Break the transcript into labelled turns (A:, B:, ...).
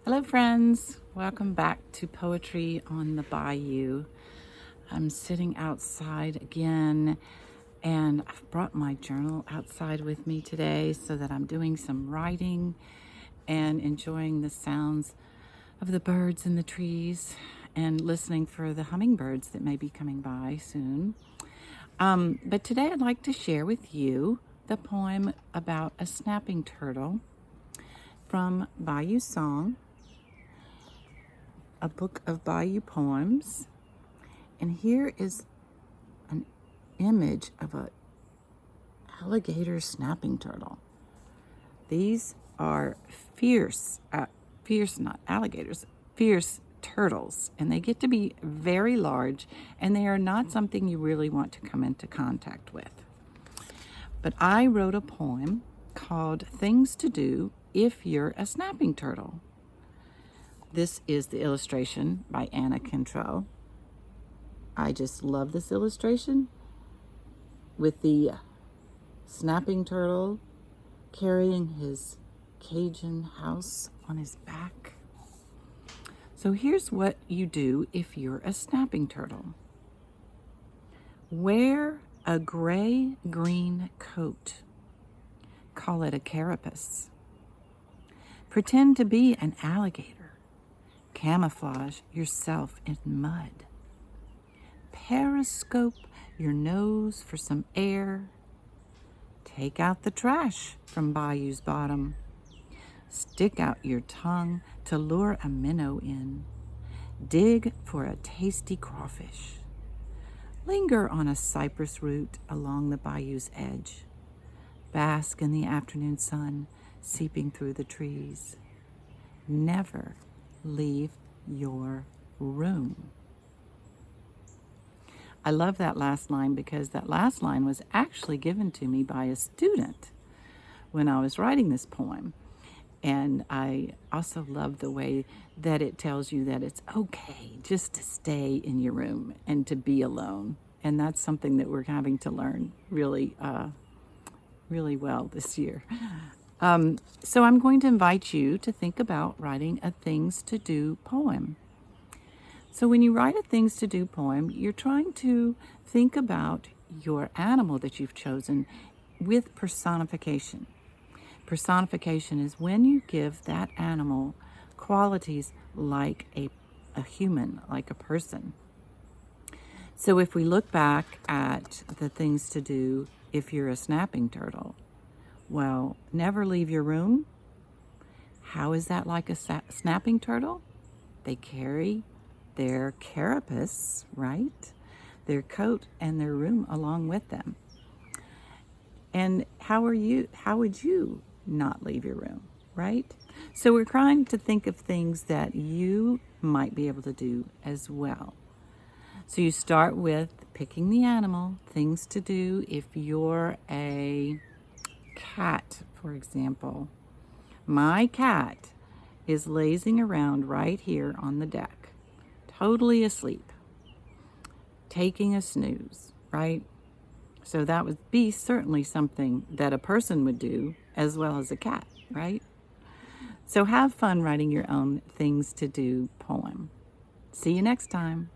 A: Hello friends, welcome back to Poetry on the Bayou. I'm sitting outside again and I've brought my journal outside with me today so that I'm doing some writing and enjoying the sounds of the birds in the trees and listening for the hummingbirds that may be coming by soon. But today I'd like to share with you the poem about a snapping turtle from Bayou Song, a book of Bayou poems. And here is an image of a alligator snapping turtle. These are fierce not alligators, fierce turtles, and they get to be very large, and they are not something you really want to come into contact with. But I wrote a poem called Things to Do If You're a Snapping Turtle. This is the illustration by Anna Cantrell. I just love this illustration with the snapping turtle carrying his Cajun house on his back. So here's what you do if you're a snapping turtle. Wear a gray-green coat. Call it a carapace. Pretend to be an alligator. Camouflage yourself in mud. Periscope your nose for some air. Take out the trash from Bayou's bottom. Stick out your tongue to lure a minnow in. Dig for a tasty crawfish. Linger on a cypress root along the bayou's edge. Bask in the afternoon sun seeping through the trees. Never leave your room. I love that last line because that last line was actually given to me by a student when I was writing this poem. And I also love the way that it tells you that it's okay just to stay in your room and to be alone. And that's something that we're having to learn really well this year. So I'm going to invite you to think about writing a things to do poem. So when you write a things to do poem, you're trying to think about your animal that you've chosen with personification. Personification is when you give that animal qualities like a human, like a person. So if we look back at the things to do if you're a snapping turtle, well, never leave your room. How is that like a snapping turtle? They carry their carapace, right? Their coat and their room along with them. And how would you not leave your room, right? So we're trying to think of things that you might be able to do as well. So you start with picking the animal, things to do if you're a cat, for example. My cat is lazing around right here on the deck, totally asleep, taking a snooze, right? So that would be certainly something that a person would do as well as a cat, right? So have fun writing your own things to do poem. See you next time.